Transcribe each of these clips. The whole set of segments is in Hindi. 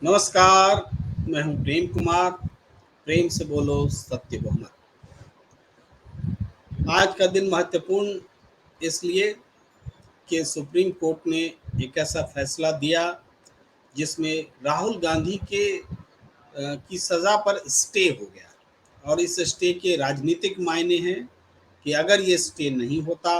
नमस्कार। मैं हूं प्रेम कुमार। प्रेम से बोलो सत्य बहुमत। आज का दिन महत्वपूर्ण इसलिए कि सुप्रीम कोर्ट ने एक ऐसा फैसला दिया जिसमें राहुल गांधी के की सज़ा पर स्टे हो गया। और इस स्टे के राजनीतिक मायने हैं कि अगर ये स्टे नहीं होता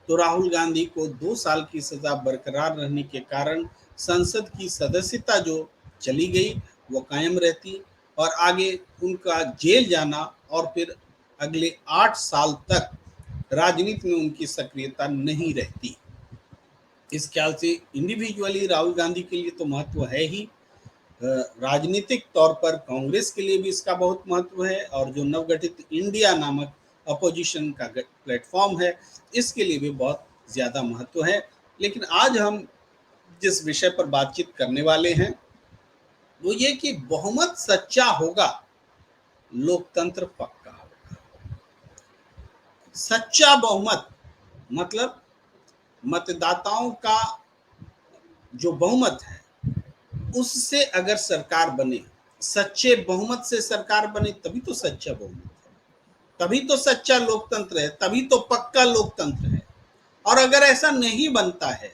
तो राहुल गांधी को 2 साल की सज़ा बरकरार रहने के कारण संसद की सदस्यता जो चली गई वो कायम रहती और आगे उनका जेल जाना और फिर अगले 8 साल तक राजनीति में उनकी सक्रियता नहीं रहती। इस ख्याल से इंडिविजुअली राहुल गांधी के लिए तो महत्व है ही, राजनीतिक तौर पर कांग्रेस के लिए भी इसका बहुत महत्व है और जो नवगठित इंडिया नामक अपोजिशन का प्लेटफॉर्म है इसके लिए भी बहुत ज़्यादा महत्व है। लेकिन आज हम जिस विषय पर बातचीत करने वाले हैं वो ये कि बहुमत सच्चा होगा, लोकतंत्र पक्का होगा। सच्चा बहुमत मतलब मतदाताओं का जो बहुमत है उससे अगर सरकार बने, सच्चे बहुमत से सरकार बने तभी तो सच्चा बहुमत है, तभी तो सच्चा लोकतंत्र है, तभी तो पक्का लोकतंत्र है। और अगर ऐसा नहीं बनता है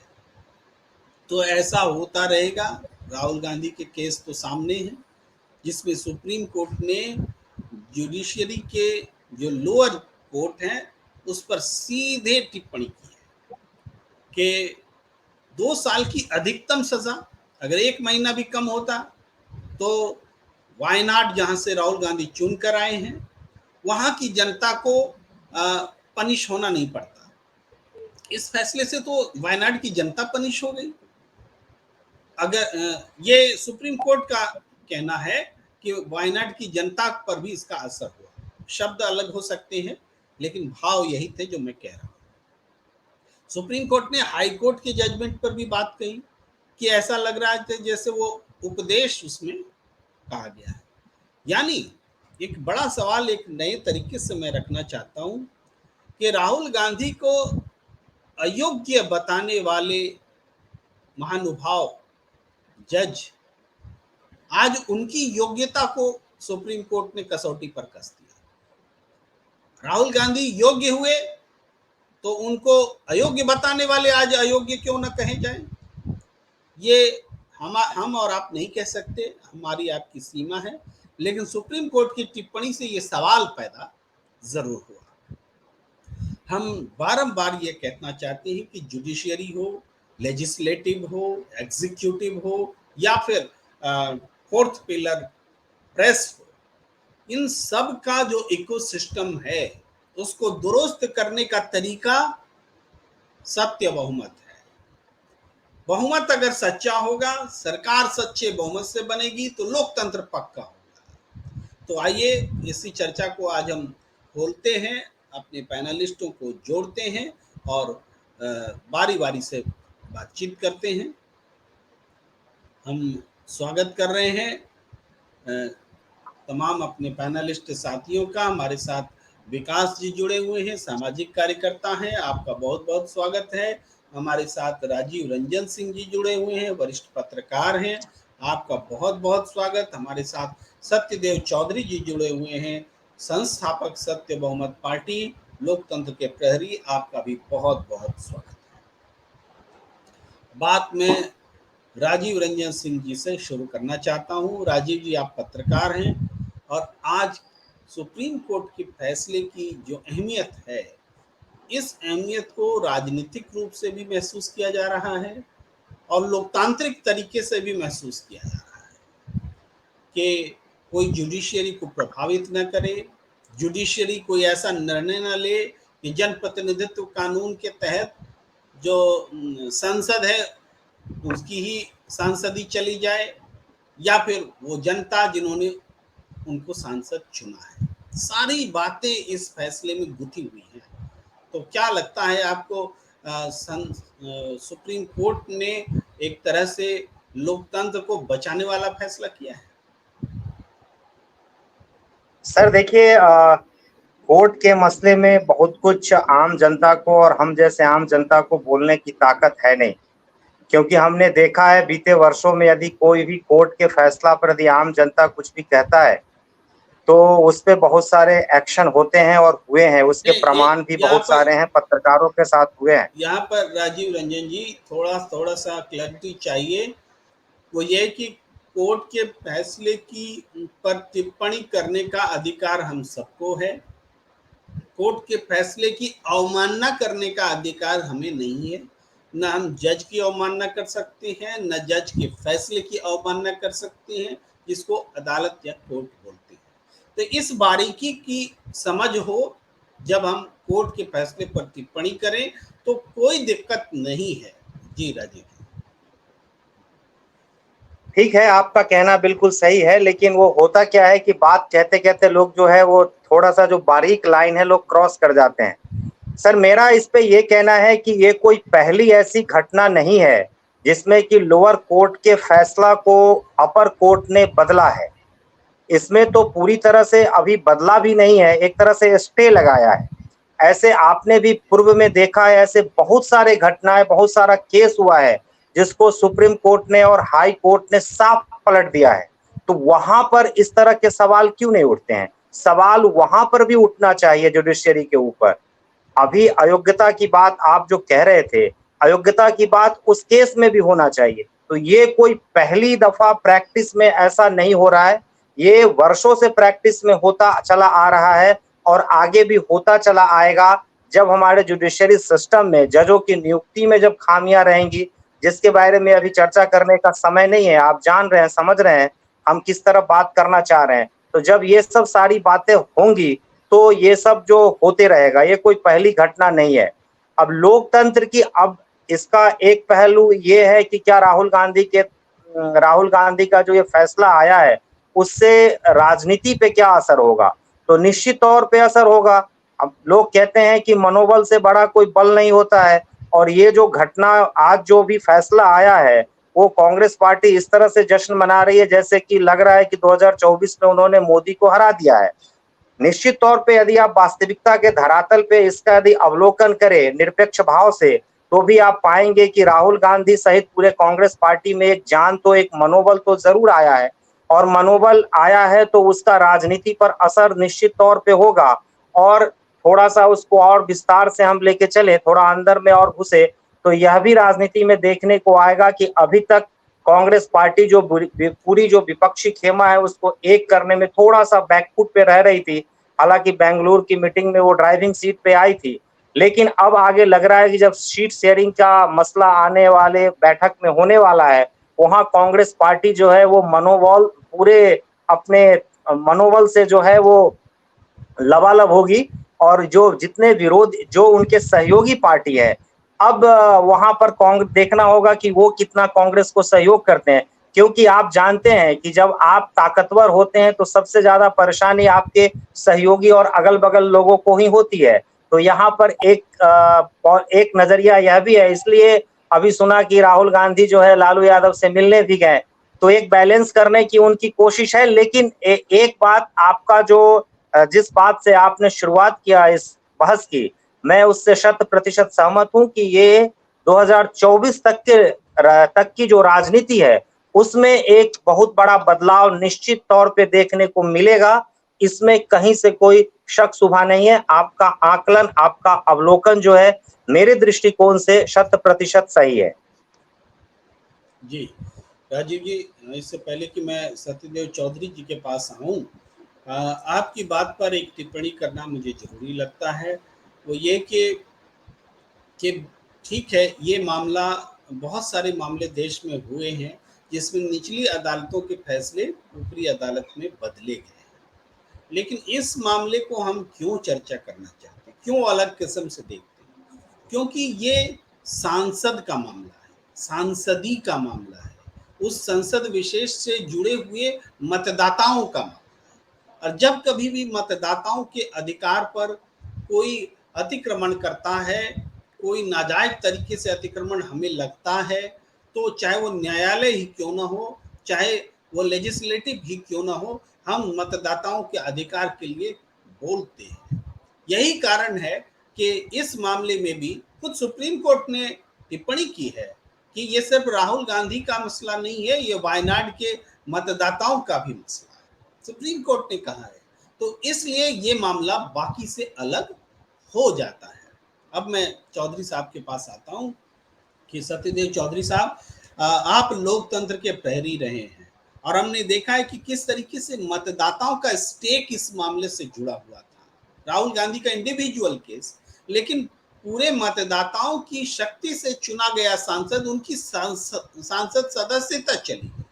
तो ऐसा होता रहेगा। राहुल गांधी के केस तो सामने हैं जिसमें सुप्रीम कोर्ट ने जुडिशरी के जो लोअर कोर्ट हैं उस पर सीधे टिप्पणी की है कि 2 साल की अधिकतम सजा, अगर 1 महीना भी कम होता तो वायनाड जहां से राहुल गांधी चुन कर आए हैं वहां की जनता को पनिश होना नहीं पड़ता। इस फैसले से तो वायनाड की जनता पनिश हो गई। अगर ये सुप्रीम कोर्ट का कहना है कि वायनाड की जनता पर भी इसका असर हुआ। शब्द अलग हो सकते हैं लेकिन भाव यही थे जो मैं कह रहा हूं। सुप्रीम कोर्ट ने हाई कोर्ट के जजमेंट पर भी बात कही कि ऐसा लग रहा है जैसे वो उपदेश उसमें कहा गया है। यानी एक बड़ा सवाल एक नए तरीके से मैं रखना चाहता हूं कि राहुल गांधी को अयोग्य बताने वाले महानुभाव जज आज उनकी योग्यता को सुप्रीम कोर्ट ने कसौटी पर कस दिया। राहुल गांधी योग्य हुए तो उनको अयोग्य बताने वाले आज अयोग्य क्यों न कहे जाए। ये हम और आप नहीं कह सकते, हमारी आपकी सीमा है, लेकिन सुप्रीम कोर्ट की टिप्पणी से ये सवाल पैदा जरूर हुआ। हम बारंबार ये कहना चाहते हैं कि जुडिशियरी हो, लेजिस्लेटिव हो, एग्जीक्यूटिव हो या फिर फोर्थ पिलर प्रेस हो, इन सब का जो इकोसिस्टम है उसको दुरुस्त करने का तरीका सत्य बहुमत है। बहुमत अगर सच्चा होगा, सरकार सच्चे बहुमत से बनेगी तो लोकतंत्र पक्का होगा। तो आइए इसी चर्चा को आज हम खोलते हैं, अपने पैनलिस्टों को जोड़ते हैं और बारी बारी से बातचीत करते हैं। हम स्वागत कर रहे हैं तमाम अपने पैनलिस्ट साथियों का। हमारे साथ विकास जी जुड़े हुए हैं, सामाजिक कार्यकर्ता हैं, आपका बहुत बहुत स्वागत है। हमारे साथ राजीव रंजन सिंह जी जुड़े हुए हैं, वरिष्ठ पत्रकार हैं, आपका बहुत बहुत स्वागत। हमारे साथ सत्यदेव चौधरी जी जुड़े हुए हैं, संस्थापक सत्य बहुमत पार्टी, लोकतंत्र के प्रहरी, आपका भी बहुत बहुत स्वागत है। बात में राजीव रंजन सिंह जी से शुरू करना चाहता हूं। राजीव जी, आप पत्रकार हैं और आज सुप्रीम कोर्ट के फैसले की जो अहमियत है, इस अहमियत को राजनीतिक रूप से भी महसूस किया जा रहा है और लोकतांत्रिक तरीके से भी महसूस किया जा रहा है कि कोई जुडिशियरी को प्रभावित न करे, जुडिशियरी कोई ऐसा निर्णय न ले कि जनप्रतिनिधित्व कानून के तहत जो संसद है उसकी ही सांसदी चली जाए या फिर वो जनता जिन्होंने उनको सांसद चुना है। सारी बातें इस फैसले में गुथी हुई हैं। तो क्या लगता है आपको, सुप्रीम कोर्ट ने एक तरह से लोकतंत्र को बचाने वाला फैसला किया है? सर देखिए, कोर्ट के मसले में बहुत कुछ आम जनता को और हम जैसे आम जनता को बोलने की ताकत है नहीं। क्योंकि हमने देखा है बीते वर्षों में यदि कोई भी कोर्ट के फैसला पर यदि आम जनता कुछ भी कहता है तो उस पे बहुत सारे एक्शन होते हैं और हुए हैं, उसके नहीं, प्रमाण भी यहाँ बहुत पर सारे हैं, पत्रकारों के साथ हुए हैं। यहाँ पर राजीव रंजन जी थोड़ा थोड़ा सा क्लैरिटी चाहिए। वो ये कि कोर्ट के फैसले की पर टिप्पणी करने का अधिकार हम सबको है। कोर्ट के फैसले की अवमानना करने का अधिकार हमें नहीं है। न हम जज की अवमानना कर सकते हैं, न जज के फैसले की अवमानना कर सकते हैं, जिसको अदालत या कोर्ट बोलते हैं। तो इस बारीकी की समझ हो, जब हम कोर्ट के फैसले पर टिप्पणी करें तो कोई दिक्कत नहीं है। जी राजीव जी। ठीक है, आपका कहना बिल्कुल सही है, लेकिन वो होता क्या है कि बात कहते-कहते लोग जो है वो थोड़ा-सा जो बारीक लाइन है लोग क्रॉस कर जाते हैं। सर मेरा इस पे ये कहना है कि ये कोई पहली ऐसी घटना नहीं है जिसमें कि लोअर कोर्ट के फैसला को अपर कोर्ट ने बदला है। इसमें तो पूरी तरह से अभी बदला भी नहीं है, एक तरह से स्टे लगाया है। ऐसे आपने भी पूर्व में देखा है, ऐसे बहुत सारे घटनाएँ, बहुत सारा केस हुआ है, जिसको सुप्रीम कोर्ट ने और हाई कोर्ट ने साफ पलट दिया है। तो वहाँ पर इस तरह के सवाल क्यों नहीं उठते हैं? सवाल वहाँ पर भी उठना चाहिए जुडिशरी के ऊपर। अभी अयोग्यता की बात आप जो कह रहे थे, अयोग्यता की बात उस केस में भी होना चाहिए। तो ये कोई पहली दफ़ा प्रैक्टिस में ऐसा नहीं हो रहा है, ये वर्षों से प्रैक्टिस में होता चला आ रहा है और आगे भी होता चला आएगा। जब हमारे जुडिशरी सिस्टम में जजों की नियुक्ति में जब खामियाँ रहेंगी, जिसके बारे में अभी चर्चा करने का समय नहीं है, आप जान रहे हैं, समझ रहे हैं, हम किस तरह बात करना चाह रहे हैं। तो जब ये सब सारी बातें होंगी, तो ये सब जो होते रहेगा, ये कोई पहली घटना नहीं है। अब लोकतंत्र की अब इसका एक पहलू ये है कि क्या राहुल गांधी का जो ये फैसला आया है, उससे राजनीति पे क्या असर होगा? तो निश्चित तौर पे असर होगा। अब लोग कहते हैं कि मनोबल से बड़ा कोई बल नहीं होता है और ये जो घटना आज जो भी फैसला आया है, वो कांग्रेस पार्टी इस तरह से जश्न मना रही है जैसे कि लग रहा है कि 2024 में उन्होंने मोदी को हरा दिया है। निश्चित तौर पे यदि आप वास्तविकता के धरातल पे इसका यदि अवलोकन करें निरपेक्ष भाव से, तो भी आप पाएंगे कि राहुल गांधी सहित पूरे कांग्रेस पार्टी में एक जान तो एक मनोबल तो जरूर आया है और मनोबल आया है तो उसका राजनीति पर असर निश्चित तौर पे होगा। और थोड़ा सा उसको और विस्तार से हम लेके चले, थोड़ा अंदर में और घुसे, तो यह भी राजनीति में देखने को आएगा कि अभी तक कांग्रेस पार्टी जो पूरी जो विपक्षी खेमा है उसको एक करने में थोड़ा सा बैकफुट पे रह रही थी। हालांकि बेंगलुरु की मीटिंग में वो ड्राइविंग सीट पे आई थी, लेकिन अब आगे लग रहा है कि जब सीट शेयरिंग का मसला आने वाले बैठक में होने वाला है, वहां कांग्रेस पार्टी जो है वो मनोबल पूरे अपने मनोबल से जो है वो लबालब होगी और जो जितने विरोध जो उनके सहयोगी पार्टी है, अब वहां पर कांग्रेस देखना होगा कि वो कितना कांग्रेस को सहयोग करते हैं, क्योंकि आप जानते हैं कि जब आप ताकतवर होते हैं तो सबसे ज्यादा परेशानी आपके सहयोगी और अगल-बगल लोगों को ही होती है। तो यहाँ पर एक नजरिया यह भी है, इसलिए अभी सुना कि राहुल गांधी जो है लालू यादव से मिलने भी गए, तो एक बैलेंस करने की उनकी कोशिश है। लेकिन एक बात आपका जो जिस बात से आपने शुरुआत किया इस बहस की, मैं उससे 100% सहमत हूं कि ये 2024 तक की जो राजनीति है उसमें एक बहुत बड़ा बदलाव निश्चित तौर पे देखने को मिलेगा। इसमें कहीं से कोई शक शुबा नहीं है। आपका आकलन, आपका अवलोकन जो है मेरे दृष्टिकोण से 100% सही है। जी राजीव जी, इससे पहले कि मैं सत्यदेव चौधरी जी के पास आऊँ, आपकी बात पर एक टिप्पणी करना मुझे ज़रूरी लगता है। वो ये कि ठीक है, ये मामला, बहुत सारे मामले देश में हुए हैं जिसमें निचली अदालतों के फैसले ऊपरी अदालत में बदले गए हैं। लेकिन इस मामले को हम क्यों चर्चा करना चाहते हैं, क्यों अलग किस्म से देखते हैं? क्योंकि ये सांसद का मामला है, सांसदी का मामला है, उस संसद विशेष से जुड़े हुए मतदाताओं का मामला है। और जब कभी भी मतदाताओं के अधिकार पर कोई अतिक्रमण करता है, कोई नाजायज तरीके से अतिक्रमण हमें लगता है, तो चाहे वो न्यायालय ही क्यों ना हो, चाहे वो लेजिस्लेटिव ही क्यों ना हो, हम मतदाताओं के अधिकार के लिए बोलते हैं। यही कारण है कि इस मामले में भी खुद सुप्रीम कोर्ट ने टिप्पणी की है कि ये सिर्फ राहुल गांधी का मसला नहीं है, ये वायनाड के मतदाताओं का भी मसला है, सुप्रीम कोर्ट ने कहा है। तो इसलिए ये मामला बाकी से अलग हो जाता है। अब मैं चौधरी साहब के पास आता हूं कि सत्यदेव चौधरी साहब, आप लोकतंत्र के प्रहरी रहे हैं और हमने देखा है कि किस तरीके से मतदाताओं का स्टेक इस मामले से जुड़ा हुआ था। राहुल गांधी का इंडिविजुअल केस, लेकिन पूरे मतदाताओं की शक्ति से चुना गया सांसद, उनकी सांसद सदस्यता चली गई।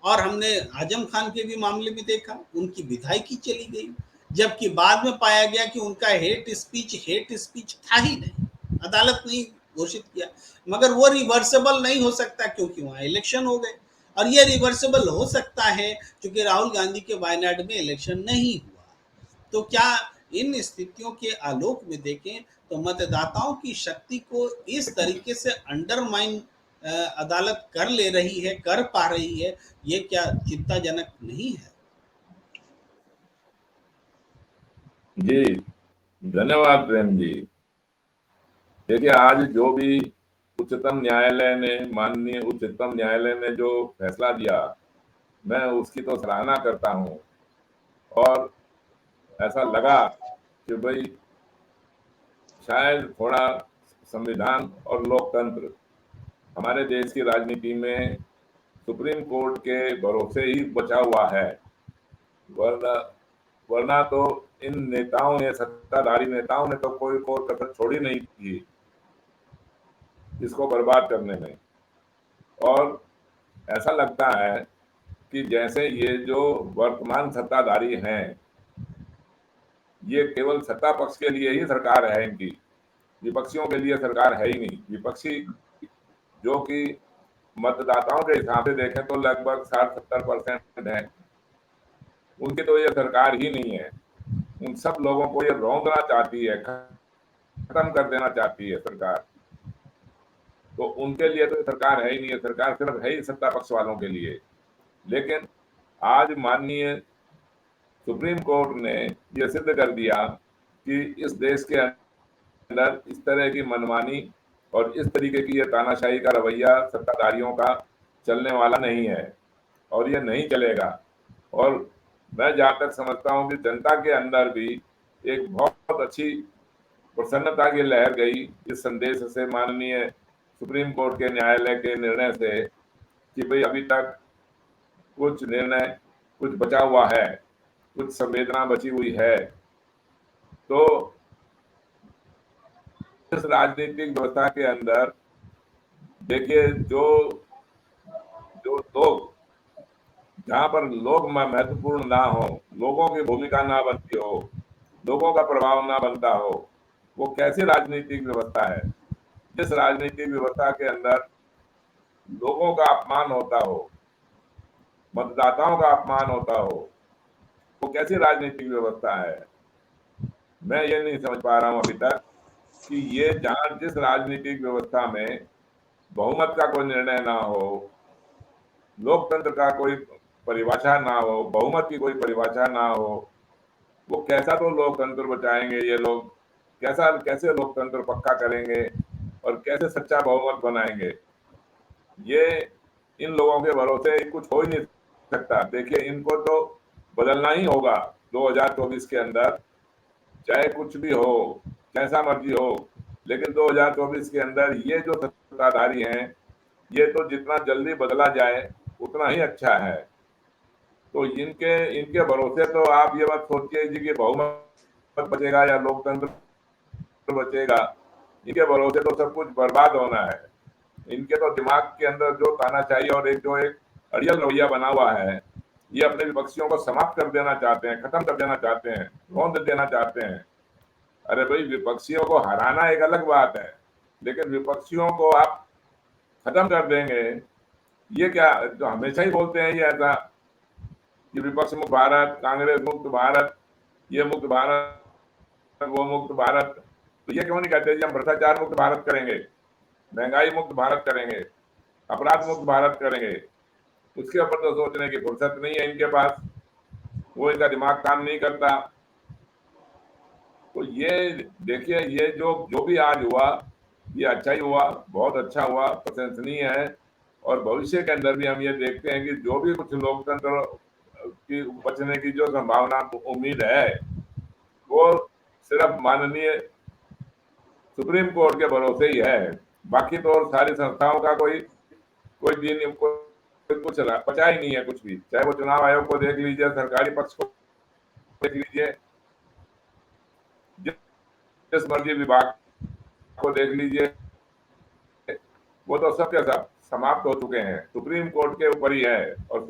और हमने आजम खान के भी मामले में देखा, उनकी विधायकी चली गई, जबकि बाद में पाया गया कि उनका हेट स्पीच था ही नहीं, अदालत ने घोषित किया। मगर वो रिवर्सेबल नहीं हो सकता क्योंकि वहां इलेक्शन हो गए, और ये रिवर्सेबल हो सकता है क्योंकि राहुल गांधी के वायनाड में इलेक्शन नहीं हुआ। तो क्या इन स्थितियों के आलोक में देखें तो मतदाताओं की शक्ति को इस तरीके से अंडरमाइन अदालत कर ले रही है, कर पा रही है, ये क्या चिंताजनक नहीं है? जी धन्यवाद प्रेम जी। देखिए, आज जो भी माननीय उच्चतम न्यायालय ने जो फैसला दिया, मैं उसकी तो सराहना करता हूँ। और ऐसा लगा कि भाई शायद थोड़ा संविधान और लोकतंत्र हमारे देश की राजनीति में सुप्रीम कोर्ट के भरोसे ही बचा हुआ है। वरना तो इन नेताओं ने, सत्ताधारी नेताओं ने तो कोई कसर छोड़ी नहीं थी इसको बर्बाद करने में। और ऐसा लगता है कि जैसे ये जो वर्तमान सत्ताधारी हैं, ये केवल सत्ता पक्ष के लिए ही सरकार है इनकी, विपक्षियों के लिए सरकार है ही नहीं। विपक्षी जो कि मतदाताओं के हिसाब से देखें तो लगभग 60-70% है, उनकी तो ये सरकार ही नहीं है। उन सब लोगों को ये रौंदना चाहती है, खत्म कर देना चाहती है सरकार। तो उनके लिए तो सरकार है ही नहीं है, सरकार सिर्फ है ही सत्ता पक्ष वालों के लिए। लेकिन आज माननीय सुप्रीम कोर्ट ने यह सिद्ध कर दिया कि इस देश के अंदर इस तरह की मनमानी और इस तरीके की ये तानाशाही का रवैया सत्ताधारियों का चलने वाला नहीं है और ये नहीं चलेगा। और मैं जहाँ तक समझता हूँ कि जनता के अंदर भी एक बहुत अच्छी प्रसन्नता की लहर गई इस संदेश से, माननीय सुप्रीम कोर्ट के न्यायालय के निर्णय से, कि भाई अभी तक कुछ निर्णय, कुछ बचा हुआ है, कुछ संवेदना बची हुई है। तो इस राजनीतिक व्यवस्था के अंदर देखिए, जो लोग, जहां पर लोग महत्वपूर्ण ना हो, लोगों की भूमिका ना बनती हो, लोगों का प्रभाव ना बनता हो, वो कैसी राजनीतिक व्यवस्था है? जिस राजनीतिक व्यवस्था के अंदर लोगों का अपमान होता हो, मतदाताओं का अपमान होता हो, वो कैसी राजनीतिक व्यवस्था है? मैं ये नहीं समझ पा रहा हूं अभी तक कि ये जहां जिस राजनीतिक व्यवस्था में बहुमत का कोई निर्णय ना हो, लोकतंत्र का कोई परिभाषा ना हो, बहुमत की कोई परिभाषा ना हो, वो कैसा तो लोकतंत्र बचाएंगे ये लोग? कैसे लोकतंत्र पक्का करेंगे और कैसे सच्चा बहुमत बनाएंगे? ये इन लोगों के भरोसे कुछ हो ही नहीं सकता। देखिए, इनको तो बदलना ही होगा 2024 के अंदर, चाहे कुछ भी हो, कैसा मर्जी हो, लेकिन 2024 के अंदर ये जो सत्ताधारी हैं, ये तो जितना जल्दी बदला जाए उतना ही अच्छा है। तो इनके भरोसे तो आप ये मत सोचिए जी कि बहुमत बचेगा या लोकतंत्र बचेगा। इनके भरोसे तो सब कुछ बर्बाद होना है। इनके तो दिमाग के अंदर जो तानाशाही और एक अड़ियल रवैया बना हुआ है, ये अपने विपक्षियों को समाप्त कर देना चाहते हैं, खत्म कर देना चाहते हैं, रौंद देना चाहते हैं। अरे भाई, विपक्षियों को हराना एक अलग बात है, लेकिन विपक्षियों को आप खत्म कर देंगे, ये क्या? जो हमेशा ही बोलते हैं ये ऐसा कि विपक्ष मुक्त भारत, कांग्रेस मुक्त भारत, ये मुक्त भारत, वो मुक्त भारत, तो ये क्यों नहीं कहते जी हम भ्रष्टाचार मुक्त भारत करेंगे, महंगाई मुक्त भारत करेंगे, अपराध मुक्त भारत करेंगे? उसके ऊपर तो सोचने की फुर्सत नहीं है इनके पास, वो इनका दिमाग काम नहीं करता। तो ये देखिए, ये जो भी आज हुआ, ये अच्छा ही हुआ, बहुत अच्छा हुआ, प्रशंसनीय है। और भविष्य के अंदर भी हम ये देखते हैं कि जो भी कुछ लोकतंत्र की बचने की जो संभावना उम्मीद है, वो सिर्फ माननीय सुप्रीम कोर्ट के भरोसे ही है। बाकी तो और सारी संस्थाओं का कोई कोई दिन कोई कुछ बचा ही नहीं है कुछ भी। चाहे वो चुनाव आयोग को देख लीजिए, सरकारी पक्ष को देख लीजिए, जिस मर्जी विभाग को देख लीजिए, वो तो सब के सब समाप्त हो चुके हैं। सुप्रीम कोर्ट के ऊपर ही है। और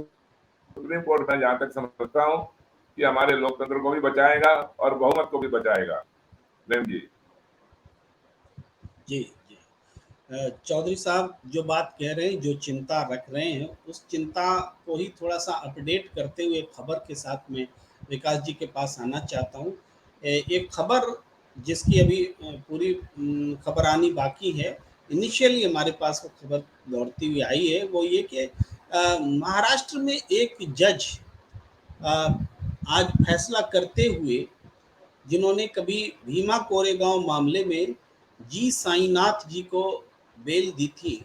सुप्रीम कोर्ट में जहां तक समझता हूँ कि हमारे लोकतंत्र को भी बचाएगा और बहुमत को भी बचाएगा। प्रेम जी। जी जी। चौधरी साहब जो बात कह रहे हैं, जो चिंता रख रहे हैं, उस चिंता को ही थोड़ा सा अपडेट करते हुए खबर के साथ में विकास जी के पास आना चाहता हूँ। एक खबर जिसकी अभी पूरी खबर आनी बाकी है, इनिशियली हमारे पास वो खबर दौड़ती हुई आई है, वो ये कि महाराष्ट्र में एक जज आज फैसला करते हुए, जिन्होंने कभी भीमा कोरेगांव मामले में जी साईनाथ जी को बेल दी थी,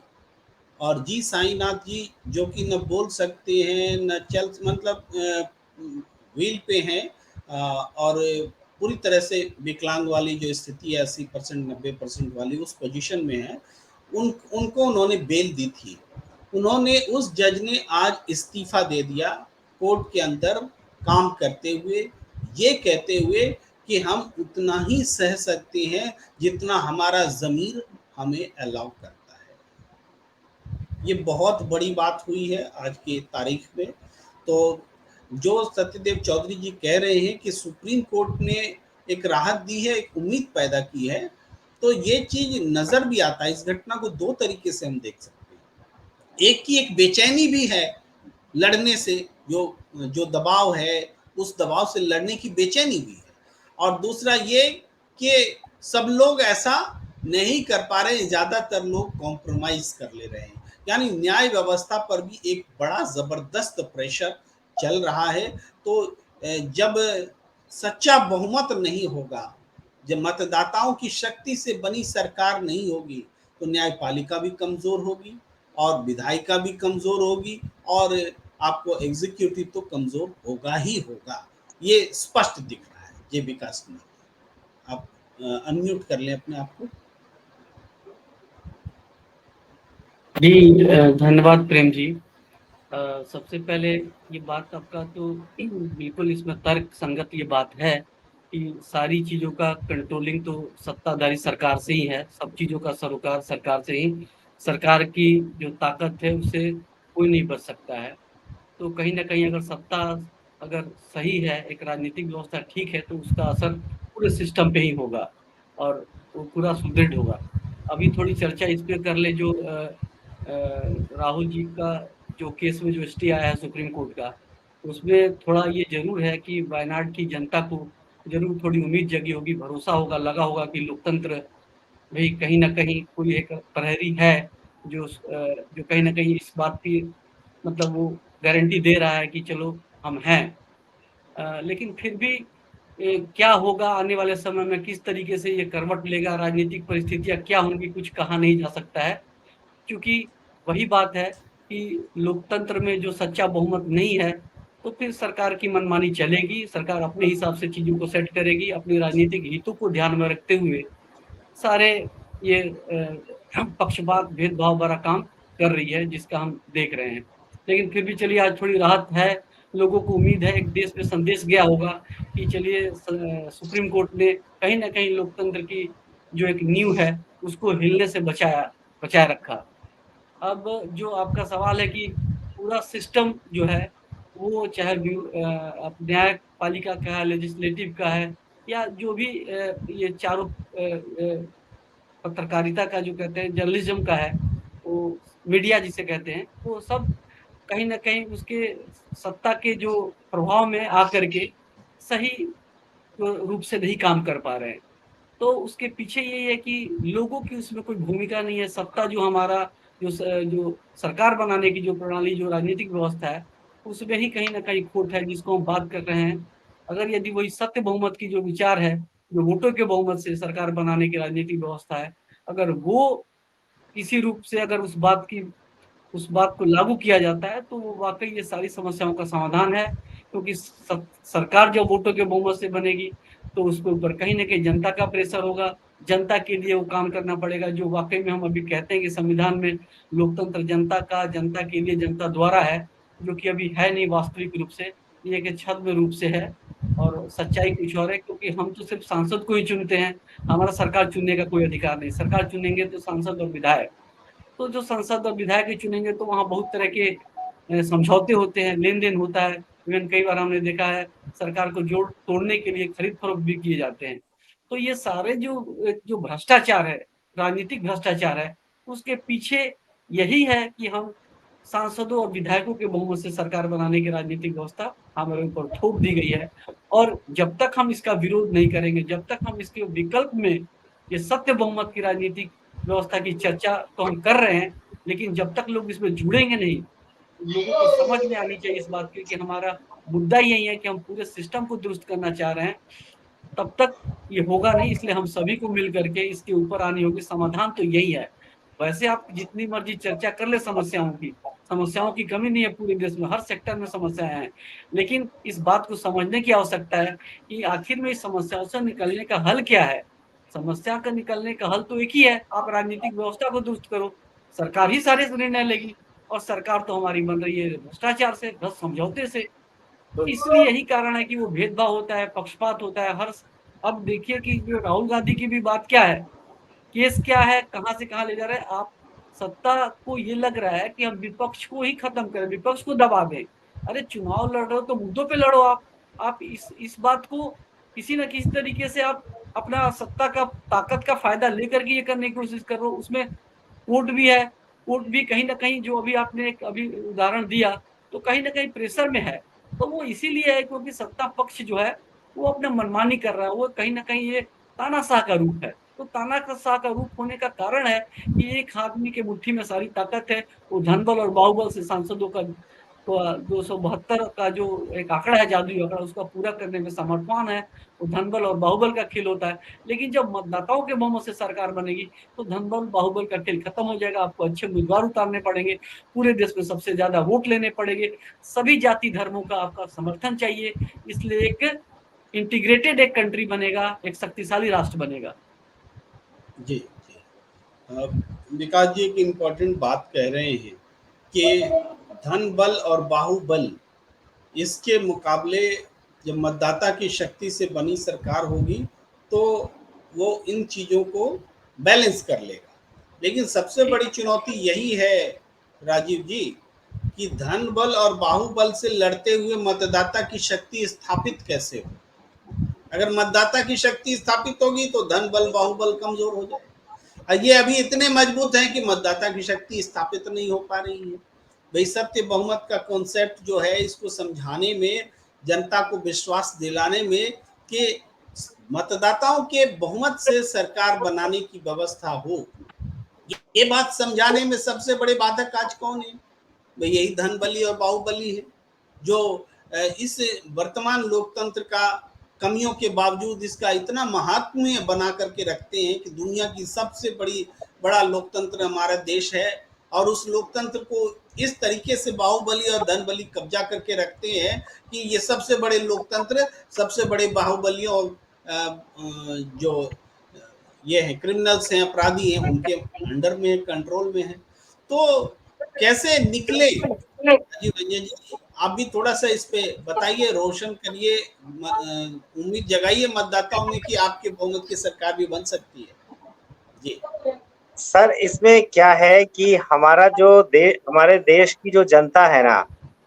और जी साईनाथ जी जो कि न बोल सकते हैं न चल, मतलब व्हील पे हैं, और पूरी तरह से विकलांग वाली जो स्थिति है 80% 90% वाली, उस पोजीशन में है, उनको उन्होंने बेल दी थी। उन्होंने, उस जज ने आज इस्तीफा दे दिया कोर्ट के अंदर काम करते हुए, ये कहते हुए कि हम उतना ही सह सकते हैं जितना हमारा ज़मीर हमें अलाउ करता है। ये बहुत बड़ी बात हुई है आज की तारीख में। तो जो सत्यदेव चौधरी जी कह रहे हैं कि सुप्रीम कोर्ट ने एक राहत दी है, एक उम्मीद पैदा की है, तो ये चीज़ नज़र भी आता है। इस घटना को दो तरीके से हम देख सकते हैं। एक की एक बेचैनी भी है लड़ने से, जो जो दबाव है, उस दबाव से लड़ने की बेचैनी भी है। और दूसरा ये कि सब लोग ऐसा नहीं कर पा रहे हैं, ज़्यादातर लोग कॉम्प्रोमाइज़ कर ले रहे हैं। यानी न्याय व्यवस्था पर भी एक बड़ा ज़बरदस्त प्रेशर चल रहा है। तो जब सच्चा बहुमत नहीं होगा, जब मतदाताओं की शक्ति से बनी सरकार नहीं होगी, तो न्यायपालिका भी कमज़ोर होगी और विधायिका भी कमज़ोर होगी, और आपको एग्जीक्यूटिव तो कमज़ोर होगा ही होगा। ये स्पष्ट दिख रहा है। ये विकास कुमार, आप अनम्यूट कर लें अपने आप को। जी धन्यवाद प्रेम जी। सबसे पहले ये बात आपका तो बिल्कुल इसमें तर्क संगत ये बात है कि सारी चीज़ों का कंट्रोलिंग तो सत्ताधारी सरकार से ही है। सब चीज़ों का सरोकार सरकार से ही, सरकार की जो ताकत है उससे कोई नहीं बच सकता है। तो कहीं ना कहीं अगर सत्ता अगर सही है, एक राजनीतिक व्यवस्था ठीक है, तो उसका असर पूरे सिस्टम पे ही होगा और वो पूरा सुदृढ़ होगा। अभी थोड़ी चर्चा इस पे कर ले, जो राहुल जी का जो केस में जो स्टे आया है सुप्रीम कोर्ट का, उसमें थोड़ा ये जरूर है कि वायनाड की जनता को जरूर थोड़ी उम्मीद जगी होगी, भरोसा होगा, लगा होगा कि लोकतंत्र भी कहीं ना कहीं कोई एक प्रहरी है जो कहीं ना कहीं इस बात की मतलब वो गारंटी दे रहा है कि चलो हम हैं। लेकिन फिर भी क्या होगा आने वाले समय में, किस तरीके से ये करवट लेगा, राजनीतिक परिस्थितियां क्या होंगी, कुछ कहा नहीं जा सकता है। क्योंकि वही बात है कि लोकतंत्र में जो सच्चा बहुमत नहीं है, तो फिर सरकार की मनमानी चलेगी, सरकार अपने हिसाब से चीजों को सेट करेगी, अपने राजनीतिक हितों को ध्यान में रखते हुए सारे ये पक्षपात भेदभाव भरा काम कर रही है, जिसका हम देख रहे हैं। लेकिन फिर भी चलिए, आज थोड़ी राहत है, लोगों को उम्मीद है, एक देश में संदेश गया होगा कि चलिए सुप्रीम कोर्ट ने कहीं ना कहीं लोकतंत्र की जो एक नींव है उसको हिलने से बचाए रखा। अब जो आपका सवाल है कि पूरा सिस्टम जो है वो चाहे न्यायपालिका का है, लेजिस्लेटिव का है, या जो भी ये चारों पत्रकारिता का जो कहते हैं जर्नलिज्म का है, वो मीडिया जिसे कहते हैं, वो सब कहीं ना कहीं उसके सत्ता के जो प्रभाव में आकर के सही रूप से नहीं काम कर पा रहे हैं। तो उसके पीछे यही है कि लोगों की उसमें कोई भूमिका नहीं है। सत्ता जो हमारा जो सरकार बनाने की जो प्रणाली, जो राजनीतिक व्यवस्था है, उसमें ही कहीं ना कहीं खोट है, जिसको हम बात कर रहे हैं। अगर यदि वही सत्य बहुमत की जो विचार है, जो वोटों के बहुमत से सरकार बनाने की राजनीतिक व्यवस्था है, अगर वो किसी रूप से अगर उस बात को लागू किया जाता है तो वो वाकई ये सारी समस्याओं का समाधान है, क्योंकि सरकार जब वोटों के बहुमत से बनेगी तो उसके ऊपर कहीं ना कहीं जनता का प्रेशर होगा, जनता के लिए वो काम करना पड़ेगा, जो वाकई में हम अभी कहते हैं कि संविधान में लोकतंत्र जनता का, जनता के लिए, जनता द्वारा है, जो कि अभी है नहीं वास्तविक रूप से, ये कि छद्म रूप से है। और सच्चाई कुछ और है, क्योंकि हम तो सिर्फ सांसद को ही चुनते हैं, हमारा सरकार चुनने का कोई अधिकार नहीं। सरकार चुनेंगे तो सांसद और विधायक, तो जो सांसद और विधायक चुनेंगे तो वहाँ बहुत तरह के समझौते होते हैं, लेन देन होता है। इवन कई बार हमने देखा है सरकार को जोड़ तोड़ने के लिए खरीद फरोख्त भी किए जाते हैं। तो ये सारे जो भ्रष्टाचार है, राजनीतिक भ्रष्टाचार है, उसके पीछे यही है कि हम सांसदों और विधायकों के बहुमत से सरकार बनाने की राजनीतिक व्यवस्था हमारे ऊपर थोप दी गई है। और जब तक हम इसका विरोध नहीं करेंगे, जब तक हम इसके विकल्प में ये सत्य बहुमत की राजनीतिक व्यवस्था की चर्चा तो हम कर रहे हैं, लेकिन जब तक लोग इसमें जुड़ेंगे नहीं, लोगों को समझ में आनी चाहिए इस बात की कि हमारा मुद्दा यही है कि हम पूरे सिस्टम को दुरुस्त करना चाह रहे हैं, तब तक ये होगा नहीं। इसलिए हम सभी को मिल करके इसके ऊपर आनी होगी। समाधान तो यही है। वैसे आप जितनी मर्जी चर्चा कर ले समस्याओं की कमी नहीं है पूरे देश में, हर सेक्टर में समस्याएं हैं, लेकिन इस बात को समझने की आवश्यकता है कि आखिर में इस समस्याओं से निकलने का हल क्या है। समस्या का निकलने का हल तो एक ही है, आप राजनीतिक व्यवस्था को दुरुस्त करो। सरकार ही सारे निर्णय लेगी, और सरकार तो हमारी बन रही है भ्रष्टाचार से, भ्रष्ट समझौते से। तो इसलिए यही कारण है कि वो भेदभाव होता है, पक्षपात होता है। अब देखिए कि जो राहुल गांधी की भी बात क्या है, केस क्या है, कहां से कहां ले जा रहे हैं आप। सत्ता को ये लग रहा है कि हम विपक्ष को ही खत्म करें, विपक्ष को दबा दें। अरे चुनाव लड़ रहे हो तो मुद्दों पे लड़ो। आप इस बात को किसी न किसी तरीके से आप अपना सत्ता का ताकत का फायदा लेकर के ये करने की कोशिश कर रहे हो। उसमें कोर्ट भी है, कोर्ट भी कहीं ना कहीं, जो अभी आपने एक अभी उदाहरण दिया, तो कहीं ना कहीं प्रेशर में है। तो वो इसीलिए है क्योंकि सत्ता पक्ष जो है वो अपना मनमानी कर रहा है, वो कहीं ना कहीं ये तानाशाह का रूप है। तो तानाशाह का रूप होने का कारण है कि एक आदमी के मुट्ठी में सारी ताकत है। वो धनबल और बाहुबल से सांसदों का 272 का जो एक आंकड़ा है, जादुई आंकड़ा, उसका पूरा करने में समर्थवान है। वो धनबल और बाहुबल का खेल होता है। लेकिन जब मतदाताओं के बहुमत से सरकार बनेगी तो धनबल बाहुबल का खेल खत्म हो जाएगा। आपको अच्छे उम्मीदवार उतारने पड़ेंगे, पूरे देश में सबसे ज्यादा वोट लेने पड़ेंगे, सभी जाति धर्मों का आपका समर्थन चाहिए। इसलिए एक इंटीग्रेटेड एक कंट्री बनेगा, एक शक्तिशाली राष्ट्र बनेगा। जी जी, विकास जी एक इम्पोर्टेंट बात कह रहे हैं कि धन बल और बाहुबल, इसके मुकाबले जब मतदाता की शक्ति से बनी सरकार होगी तो वो इन चीज़ों को बैलेंस कर लेगा। लेकिन सबसे बड़ी चुनौती यही है राजीव जी कि धन बल और बाहुबल से लड़ते हुए मतदाता की शक्ति स्थापित कैसे हो। अगर मतदाता की शक्ति स्थापित होगी तो धन बल बाहुबल कमजोर हो जाए। और ये अभी इतने मजबूत हैं कि मतदाता की शक्ति स्थापित नहीं हो पा रही है। भाई सत्य बहुमत का कॉन्सेप्ट जो है, इसको समझाने में, जनता को विश्वास दिलाने में कि मतदाताओं के बहुमत से सरकार बनाने की व्यवस्था हो, ये बात समझाने में सबसे बड़े बाधक आज कौन है? भाई यही धनबली और बाहुबली है, जो इस वर्तमान लोकतंत्र का कमियों के बावजूद इसका इतना महात्म्य बना करके रखते हैं कि दुनिया की सबसे बड़ा लोकतंत्र हमारा देश है। और उस लोकतंत्र को इस तरीके से बाहुबली और धनबली कब्जा करके रखते हैं कि ये सबसे बड़े लोकतंत्र, सबसे बड़े बाहुबलियों और जो ये है क्रिमिनल्स हैं, अपराधी हैं, उनके अंडर में, कंट्रोल में है। तो कैसे निकले जी रंजन जी, आप भी थोड़ा सा इस पे बताइए, रोशन करिए, उम्मीद जगाइए मतदाताओं में कि आपके बहुमत की सरकार भी बन सकती है। जी सर, इसमें क्या है कि हमारे देश की जो जनता है ना,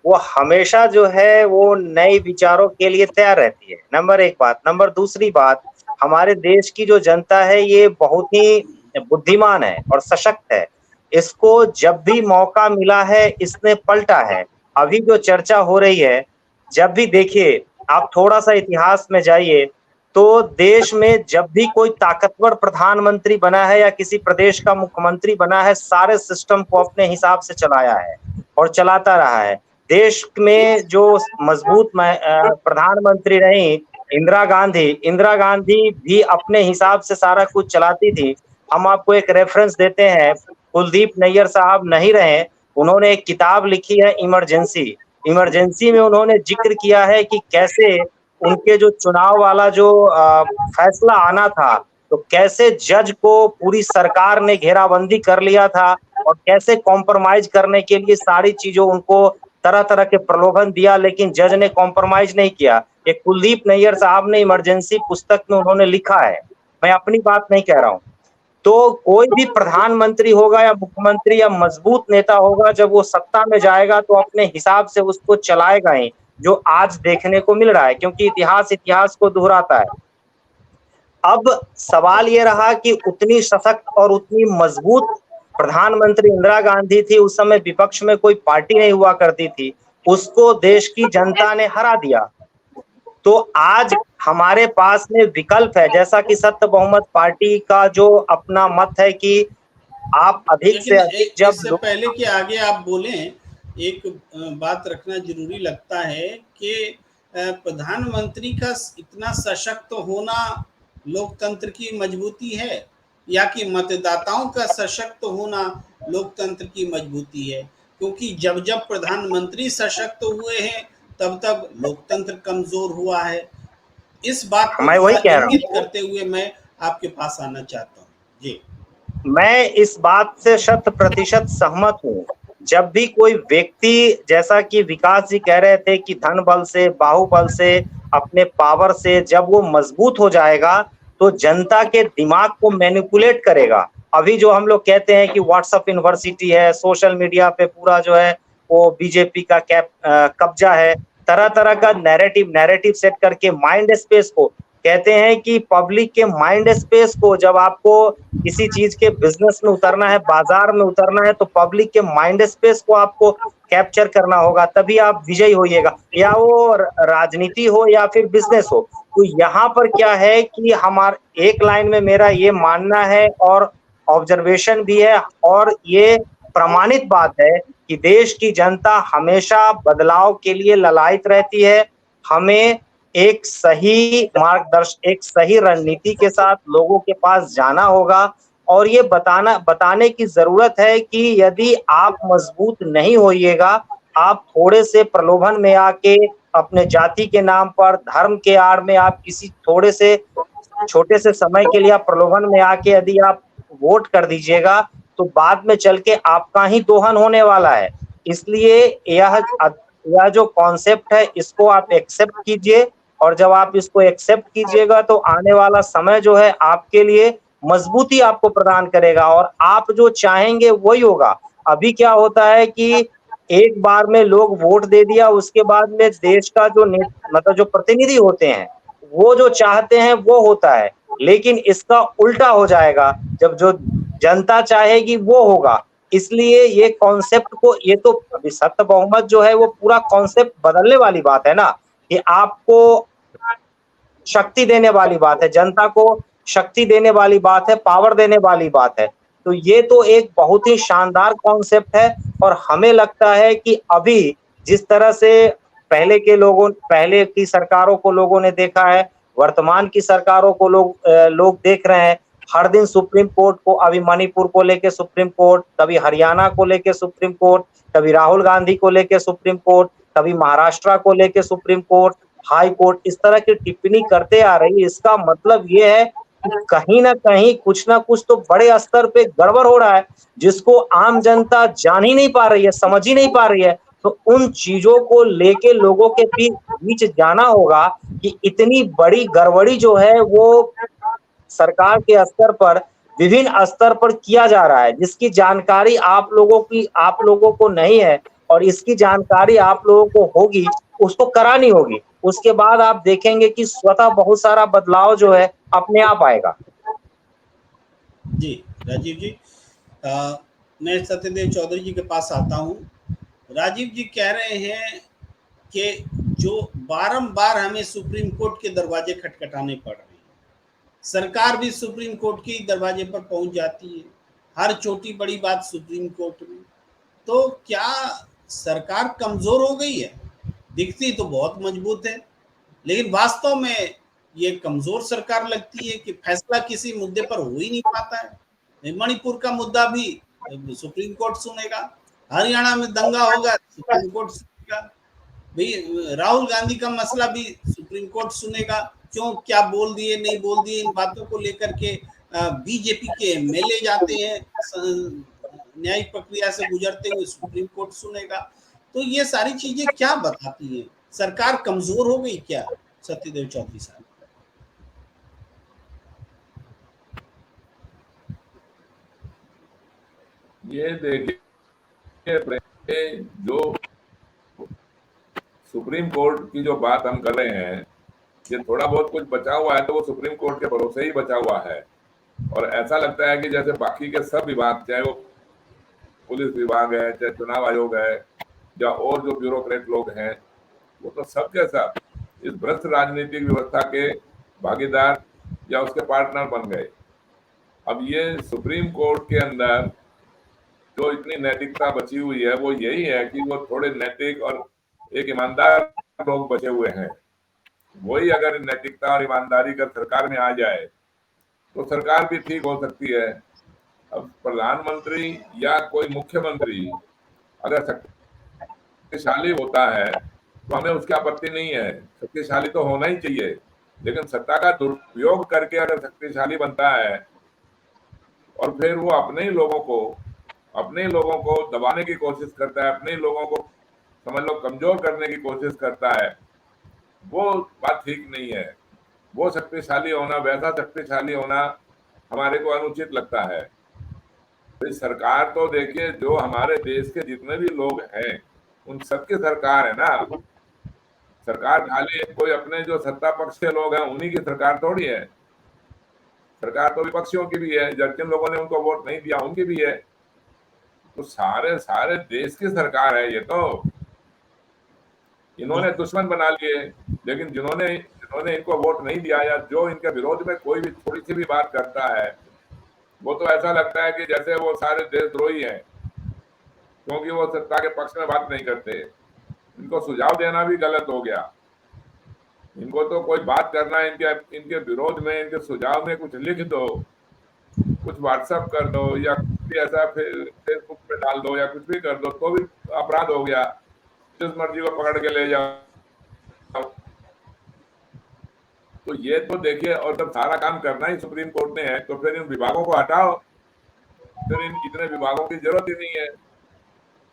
वो हमेशा जो है वो नए विचारों के लिए तैयार रहती है। नंबर एक बात। नंबर दूसरी बात, हमारे देश की जो जनता है ये बहुत ही बुद्धिमान है और सशक्त है। इसको जब भी मौका मिला है इसने पलटा है। अभी जो चर्चा हो रही है, जब भी देखिए, आप थोड़ा सा इतिहास में जाइए तो देश में जब भी कोई ताकतवर प्रधानमंत्री बना है या किसी प्रदेश का मुख्यमंत्री बना है, सारे सिस्टम को अपने हिसाब से चलाया है और चलाता रहा है। देश में जो मजबूत प्रधानमंत्री रही इंदिरा गांधी भी अपने हिसाब से सारा कुछ चलाती थी। हम आपको एक रेफरेंस देते हैं, कुलदीप नैयर साहब नहीं रहे, उन्होंने एक किताब लिखी है इमरजेंसी। इमरजेंसी में उन्होंने जिक्र किया है कि कैसे उनके जो चुनाव वाला जो फैसला आना था, तो कैसे जज को पूरी सरकार ने घेराबंदी कर लिया था और कैसे कॉम्प्रोमाइज करने के लिए सारी चीजों उनको तरह तरह के प्रलोभन दिया, लेकिन जज ने कॉम्प्रोमाइज नहीं किया। ये कुलदीप नैयर साहब ने इमरजेंसी पुस्तक में उन्होंने लिखा है, मैं अपनी बात नहीं कह रहा हूं। तो कोई भी प्रधानमंत्री होगा या मुख्यमंत्री या मजबूत नेता होगा, जब वो सत्ता में जाएगा तो अपने हिसाब से उसको चलाएगा ही, जो आज देखने को मिल रहा है, क्योंकि इतिहास को दोहराता है। अब सवाल ये रहा कि उतनी सशक्त और उतनी मजबूत प्रधानमंत्री इंदिरा गांधी थी, उस समय विपक्ष में कोई पार्टी नहीं हुआ करती थी, उसको देश की जनता ने हरा दिया। तो आज हमारे पास में विकल्प है, जैसा कि सत्य बहुमत पार्टी का जो अपना मत है कि आप अधिक से अधिक जब इससे पहले कि आगे आप बोलें, एक बात रखना जरूरी लगता है कि प्रधानमंत्री का इतना सशक्त होना लोकतंत्र की मजबूती है, या कि मतदाताओं का सशक्त होना लोकतंत्र की मजबूती है? क्योंकि जब जब प्रधानमंत्री सशक्त हुए हैं, तब तब लोकतंत्र कमजोर हुआ है। इस बात को मैं वही थोड़ा कह रहा इंगित हूँ, करते हुए मैं आपके पास आना चाहता हूँ। जी, मैं इस बात से 100% सहमत हूँ। जब भी कोई व्यक्ति, जैसा कि विकास जी कह रहे थे कि धन बल से, बाहुबल से, अपने पावर से जब वो मजबूत हो जाएगा, तो जनता के दिमाग को मैनिपुलेट करेगा। अभी जो हम लोग कहते हैं कि व्हाट्सएप यूनिवर्सिटी है, सोशल मीडिया पे पूरा जो है वो बीजेपी का कब्जा है, तरह तरह का नैरेटिव सेट करके माइंड स्पेस को कहते हैं कि पब्लिक के माइंड स्पेस को, जब आपको किसी चीज के बिजनेस में उतरना है, बाजार में उतरना है, तो पब्लिक के माइंड स्पेस को आपको कैप्चर करना होगा, तभी आप विजयी होइएगा, या वो राजनीति हो या फिर बिजनेस हो। तो यहाँ पर क्या है कि हमारे एक लाइन में मेरा ये मानना है और ऑब्जर्वेशन भी है, और ये प्रमाणित बात है कि देश की जनता हमेशा बदलाव के लिए ललायत रहती है। हमें एक सही मार्गदर्शन, एक सही रणनीति के साथ लोगों के पास जाना होगा, और ये बताने की जरूरत है कि यदि आप मजबूत नहीं होइएगा, आप थोड़े से प्रलोभन में आके अपने जाति के नाम पर, धर्म के आड़ में, आप किसी थोड़े से छोटे से समय के लिए आप प्रलोभन में आके यदि आप वोट कर दीजिएगा, तो बाद में चल के आपका ही दोहन होने वाला है। इसलिए यह जो कॉन्सेप्ट है, इसको आप एक्सेप्ट कीजिए, और जब आप इसको एक्सेप्ट कीजिएगा तो आने वाला समय जो है आपके लिए मजबूती आपको प्रदान करेगा, और आप जो चाहेंगे वही होगा। अभी क्या होता है कि एक बार में लोग वोट दे दिया, उसके बाद में देश का जो मतलब जो प्रतिनिधि होते हैं, वो जो चाहते हैं वो होता है, लेकिन इसका उल्टा हो जाएगा, जब जो जनता चाहेगी वो होगा। इसलिए ये कॉन्सेप्ट को, ये तो अभी सत्य बहुमत जो है वो पूरा कॉन्सेप्ट बदलने वाली बात है ना, कि आपको शक्ति देने वाली बात है, जनता को शक्ति देने वाली बात है, पावर देने वाली बात है। तो ये तो एक बहुत ही शानदार कॉन्सेप्ट है, और हमें लगता है कि अभी जिस तरह से पहले की सरकारों को लोगों ने देखा है, वर्तमान की सरकारों को लोग देख रहे हैं। हर दिन सुप्रीम कोर्ट को, अभी मणिपुर को लेके सुप्रीम कोर्ट, कभी हरियाणा को लेके सुप्रीम कोर्ट, कभी राहुल गांधी को लेके सुप्रीम कोर्ट, कभी महाराष्ट्र को लेके सुप्रीम कोर्ट, हाई कोर्ट, इस तरह की टिप्पणी करते आ रही है। इसका मतलब ये है कि कहीं ना कहीं कुछ ना कुछ तो बड़े स्तर पे गड़बड़ हो रहा है, जिसको आम जनता जान ही नहीं पा रही है, समझ ही नहीं पा रही है। तो उन चीजों को लेके लोगों के बीच जाना होगा कि इतनी बड़ी गड़बड़ी जो है वो सरकार के स्तर पर, विभिन्न स्तर पर किया जा रहा है, जिसकी जानकारी आप लोगों को नहीं है, और इसकी जानकारी आप लोगों को होगी, उसको करानी होगी। उसके बाद आप देखेंगे कि स्वतः बहुत सारा बदलाव जो है अपने आप आएगा। जी राजीव जी, मैं सत्यदेव चौधरी जी के पास आता हूँ। राजीव जी कह रहे हैं कि जो बारंबार हमें सुप्रीम कोर्ट के दरवाजे खटखटाने पड़ रहे हैं, सरकार भी सुप्रीम कोर्ट के दरवाजे पर पहुंच जाती है, हर छोटी बड़ी बात सुप्रीम कोर्ट में। तो क्या सरकार कमजोर हो गई है? दिखती तो बहुत मजबूत है, लेकिन वास्तव में ये कमजोर सरकार लगती है कि फैसला किसी मुद्दे पर हो ही नहीं पाता है। मणिपुर का मुद्दा भी सुप्रीम कोर्ट सुनेगा, हरियाणा में दंगा होगा सुप्रीम कोर्ट सुनेगा, भाई राहुल गांधी का मसला भी सुप्रीम कोर्ट सुनेगा, क्यों क्या बोल दिए नहीं बोल दिए, इन बातों को लेकर के बीजेपी के एमएलए जाते हैं, न्यायिक प्रक्रिया से गुजरते हुए सुप्रीम कोर्ट सुनेगा। तो ये सारी चीजें क्या बताती हैं? सरकार कमजोर हो गई क्या सत्यदेव चौधरी साहब? ये देखिए, जो सुप्रीम कोर्ट की जो बात हम कर रहे हैं, ये थोड़ा बहुत कुछ बचा हुआ है तो वो सुप्रीम कोर्ट के भरोसे ही बचा हुआ है। और ऐसा लगता है कि जैसे बाकी के सब विभाग, चाहे वो पुलिस विभाग है, चाहे चुनाव आयोग है, या और जो ब्यूरोक्रेट लोग हैं, वो तो सब के सब इस भ्रष्ट राजनीतिक व्यवस्था के भागीदार या उसके पार्टनर बन गए। अब ये सुप्रीम कोर्ट के अंदर जो इतनी नैतिकता बची हुई है वो यही है कि वो थोड़े नैतिक और एक ईमानदार लोग बचे हुए हैं। वही अगर नैतिकता और ईमानदारी कर सरकार में आ जाए तो सरकार भी ठीक हो सकती है। अब प्रधानमंत्री या कोई मुख्यमंत्री अगर शक्तिशाली होता है तो हमें उसकी आपत्ति नहीं है, शक्तिशाली तो होना ही चाहिए, लेकिन सत्ता का दुरुपयोग करके अगर शक्तिशाली बनता है और फिर वो अपने ही लोगों को दबाने की कोशिश करता है, अपने ही लोगों को समझ लो कमजोर करने की कोशिश करता है, वो बात ठीक नहीं है। वो शक्तिशाली होना, वैसा शक्तिशाली होना हमारे को अनुचित लगता है। तो सरकार तो देखिए, जो हमारे देश के जितने भी लोग हैं उन सबकी सरकार है ना। सरकार खाली कोई अपने जो सत्ता पक्ष के लोग हैं उन्हीं की सरकार थोड़ी है, सरकार तो विपक्षियों की भी है, जिन लोगों ने उनको वोट नहीं दिया उनकी भी है। तो सारे देश की सरकार है ये तो। इन्होंने दुश्मन बना लिए, लेकिन जिन्होंने इनको वोट नहीं दिया या जो इनके विरोध में कोई भी थोड़ी सी भी बात करता है, वो तो ऐसा लगता है कि जैसे वो सारे देशद्रोही हैं, क्योंकि वो सत्ता के पक्ष में बात नहीं करते। इनको सुझाव देना भी गलत हो गया। इनको तो कोई बात करना है, इनके विरोध में, इनके सुझाव में कुछ लिख दो, कुछ व्हाट्सएप कर दो, या कुछ ऐसा फेसबुक पे डाल दो, या कुछ भी कर दो तो भी अपराध हो गया, जिस मर्जी को पकड़ के ले जाओ। तो ये तो देखिए, और जब सारा काम करना ही सुप्रीम कोर्ट ने है तो फिर इन विभागों को हटाओ, फिर इन इतने विभागों की जरूरत ही नहीं है,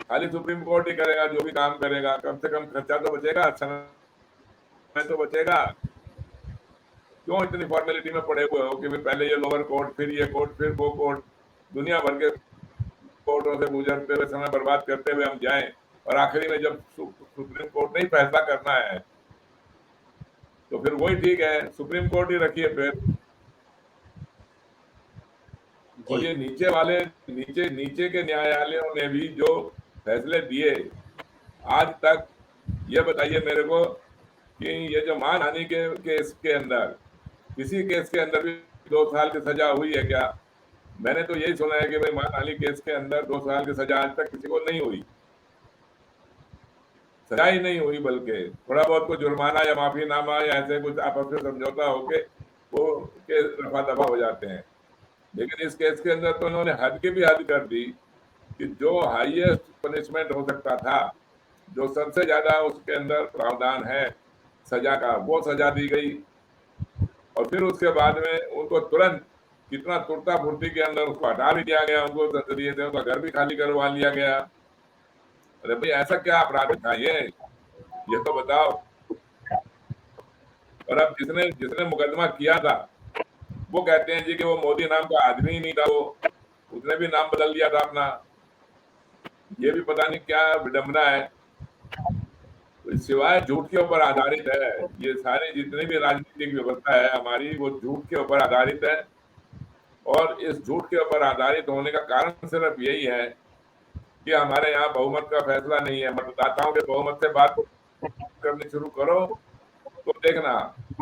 खाली सुप्रीम कोर्ट ही करेगा जो भी काम करेगा। कम से कम खर्चा तो बचेगा, समय तो बचेगा। क्यों इतनी फॉर्मेलिटी में पड़े हुए हो कि पहले ये लोअर कोर्ट, फिर ये कोर्ट, फिर वो कोर्ट, दुनिया भर के कोर्टों से गुजरते हुए, समय बर्बाद करते हुए हम जाएं, और आखिरी में जब सुप्रीम कोर्ट ने ही फैसला करना है तो फिर वही ठीक है, सुप्रीम कोर्ट ही रखिए फिर। और ये नीचे के न्यायालयों ने भी जो फैसले दिए आज तक, ये बताइए मेरे को कि ये जो मानहानि के केस के अंदर, किसी केस के अंदर भी 2 साल की सजा हुई है क्या? मैंने तो यही सुना है कि भाई मानहानि केस के अंदर 2 साल की सजा आज तक किसी को नहीं हुई, सजा ही नहीं हुई, बल्कि थोड़ा बहुत कुछ जुर्माना या माफीनामा या ऐसे कुछ आपस में समझौता होके वो केस रफा दफा हो जाते हैं। लेकिन इस केस के अंदर तो उन्होंने हद की भी हद कर दी कि जो हाईएस्ट पनिशमेंट हो सकता था, जो सबसे ज्यादा उसके अंदर प्रावधान है सजा का, वो सजा दी गई। और फिर उसके बाद में उनको तुरंत कितना तुरता फुर्ती के अंदर उसको हटा भी दिया गया, उनको संसदीय से उनका घर भी खाली करवा लिया गया। अरे भाई, ऐसा क्या अपराध था ये तो बताओ। और अब जिसने मुकदमा किया था वो कहते हैं जी कि वो मोदी नाम का आदमी ही नहीं था, वो उसने भी नाम बदल दिया था अपना। ये भी पता नहीं क्या विडंबना है। तो सिवाय झूठ के ऊपर आधारित है, ये सारी जितनी भी राजनीतिक व्यवस्था है हमारी, वो झूठ के ऊपर आधारित है। और इस झूठ के ऊपर आधारित होने का कारण सिर्फ यही है कि हमारे यहाँ बहुमत का फैसला नहीं है। मतदाताओं के बहुमत से बात करनी शुरू करो तो देखना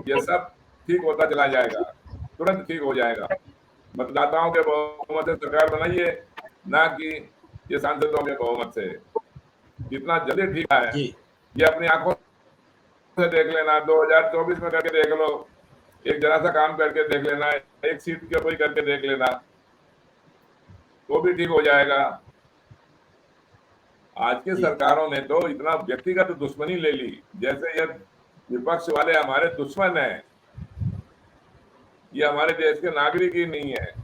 ये सब ठीक होता चला जाएगा, तुरंत ठीक हो जाएगा। मतदाताओं के बहुमत से सरकार बनाइए, ना कि ये सांसदों के बहुमत से। जितना जल्दी ठीक है ये अपनी आंखों से देख लेना, 2024 में करके देख लो, एक जरा सा काम करके देख लेना, एक सीट के ऊपर करके देख लेना, तो भी ठीक हो जाएगा। आज की सरकारों ने तो इतना व्यक्तिगत दुश्मनी ले ली, जैसे ये विपक्ष वाले हमारे दुश्मन हैं, ये हमारे देश के नागरिक ही नहीं है।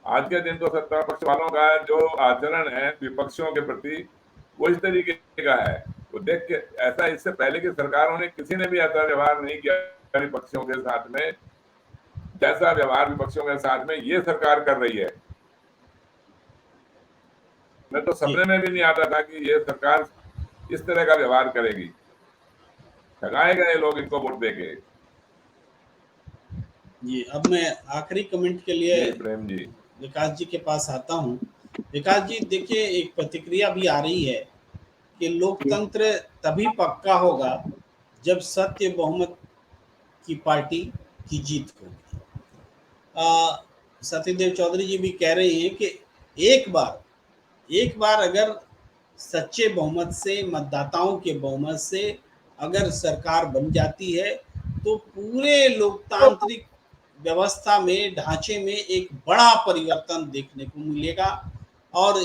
आज के दिन तो सत्ता पक्ष वालों का जो आचरण है विपक्षियों के प्रति वो इस तरीके का है। वो देख के ऐसा, इससे पहले की सरकारों ने किसी ने भी ऐसा व्यवहार नहीं किया विपक्षियों के साथ में, जैसा व्यवहार विपक्षियों के साथ में ये सरकार कर रही है। मैं तो सपने में भी नहीं आता था कि ये सरकार इस तरह का व्यवहार करेगी। ठगाए गए लोग इनको वोट देके। जी, अब मैं आखिरी कमेंट के लिए प्रेम जी विकास जी के पास आता हूं। विकास जी, देखिए, एक प्रतिक्रिया भी आ रही है कि लोकतंत्र तभी पक्का होगा जब सत्य बहुमत की पार्टी की जीत होगी। सत्यदेव चौधरी जी भी कह रहे हैं कि एक बार अगर सच्चे बहुमत से, मतदाताओं के बहुमत से अगर सरकार बन जाती है तो पूरे लोकतांत्रिक व्यवस्था में, ढांचे में एक बड़ा परिवर्तन देखने को मिलेगा। और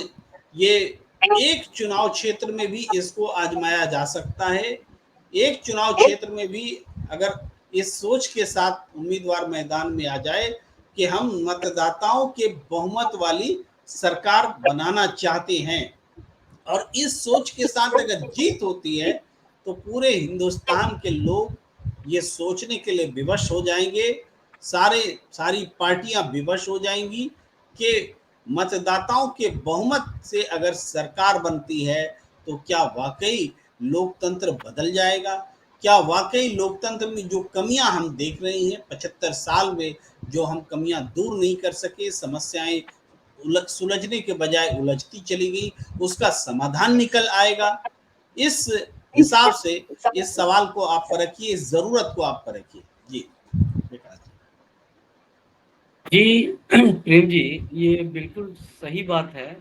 ये एक चुनाव क्षेत्र में भी इसको आजमाया जा सकता है। एक चुनाव क्षेत्र में भी अगर इस सोच के साथ उम्मीदवार मैदान में आ जाए कि हम मतदाताओं के बहुमत वाली सरकार बनाना चाहते हैं, और इस सोच के साथ अगर जीत होती है तो पूरे हिंदुस्तान के लोग ये सोचने के लिए विवश हो जाएंगे, सारी पार्टियां विवश हो जाएंगी कि मतदाताओं के बहुमत से अगर सरकार बनती है तो क्या वाकई लोकतंत्र बदल जाएगा। क्या वाकई लोकतंत्र में जो कमियां हम देख रहे हैं 75 साल में, जो हम कमियां दूर नहीं कर सके, समस्याएं सुलझने के बजाय उलझती चली गई, उसका समाधान निकल आएगा। इस हिसाब से इस सवाल को आप परखिए, इस जरूरत को आप परखिए। जी विकास जी प्रेम जी, ये बिल्कुल सही बात है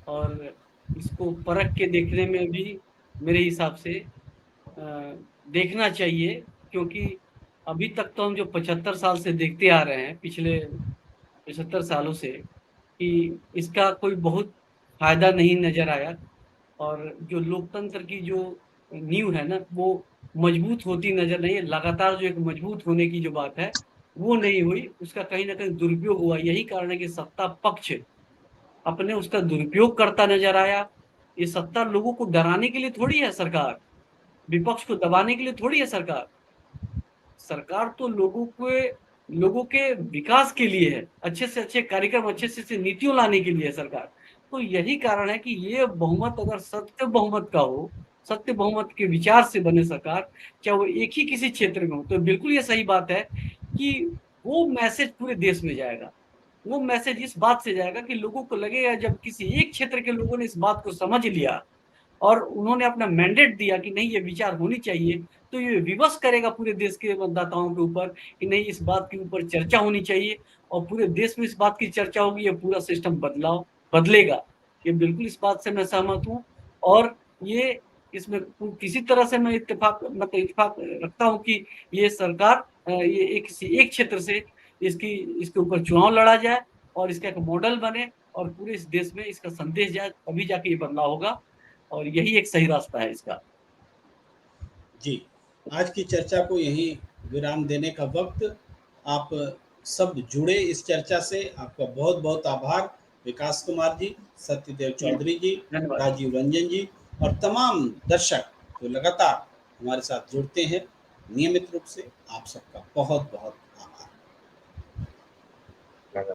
और इसको परख के देखने में भी मेरे हिसाब से देखना चाहिए, क्योंकि अभी तक तो हम जो 75 साल से देखते आ रहे हैं, पिछले 75 सालों से, कि इसका कोई बहुत फायदा नहीं नजर आया। और जो लोकतंत्र की जो नींव है ना, वो मजबूत होती नजर नहीं है। लगातार जो एक मजबूत होने की जो बात है वो नहीं हुई, उसका कहीं ना कहीं दुरुपयोग हुआ। यही कारण है कि सत्ता पक्ष अपने उसका दुरुपयोग करता नजर आया। ये सत्ता लोगों को डराने के लिए थोड़ी है सरकार, विपक्ष को दबाने के लिए थोड़ी है सरकार। सरकार तो लोगों के विकास के लिए है, अच्छे से अच्छे कार्यक्रम, अच्छे से अच्छे नीतियों लाने के लिए है सरकार। तो यही कारण है कि ये बहुमत अगर सत्य बहुमत का हो, सत्य बहुमत के विचार से बने सरकार, चाहे वो एक ही किसी क्षेत्र में हो, तो बिल्कुल ये सही बात है कि वो मैसेज पूरे देश में जाएगा। वो मैसेज इस बात से जाएगा कि लोगों को लगेगा, जब किसी एक क्षेत्र के लोगों ने इस बात को समझ लिया और उन्होंने अपना मैंडेट दिया कि नहीं ये विचार होनी चाहिए, तो ये विवश करेगा पूरे देश के मतदाताओं के ऊपर कि नहीं, इस बात के ऊपर चर्चा होनी चाहिए और पूरे देश में इस बात की चर्चा होगी, ये पूरा सिस्टम बदलेगा। ये बिल्कुल इस बात से मैं सहमत हूँ। और ये इसमें किसी तरह से मैं इत्तेफाक रखता हूँ कि ये सरकार ये एक क्षेत्र से इसके ऊपर चुनाव लड़ा जाए और इसका एक मॉडल बने और पूरे इस देश में इसका संदेश जाए, तभी जाके ये बदलाव होगा। और यही एक सही रास्ता है इसका। जी, आज की चर्चा को यहीं विराम देने का वक्त। आप सब जुड़े इस चर्चा से, आपका बहुत बहुत आभार। विकास कुमार जी, सत्यदेव चौधरी जी, राजीव रंजन जी और तमाम दर्शक जो लगातार हमारे साथ जुड़ते हैं नियमित रूप से, आप सबका बहुत बहुत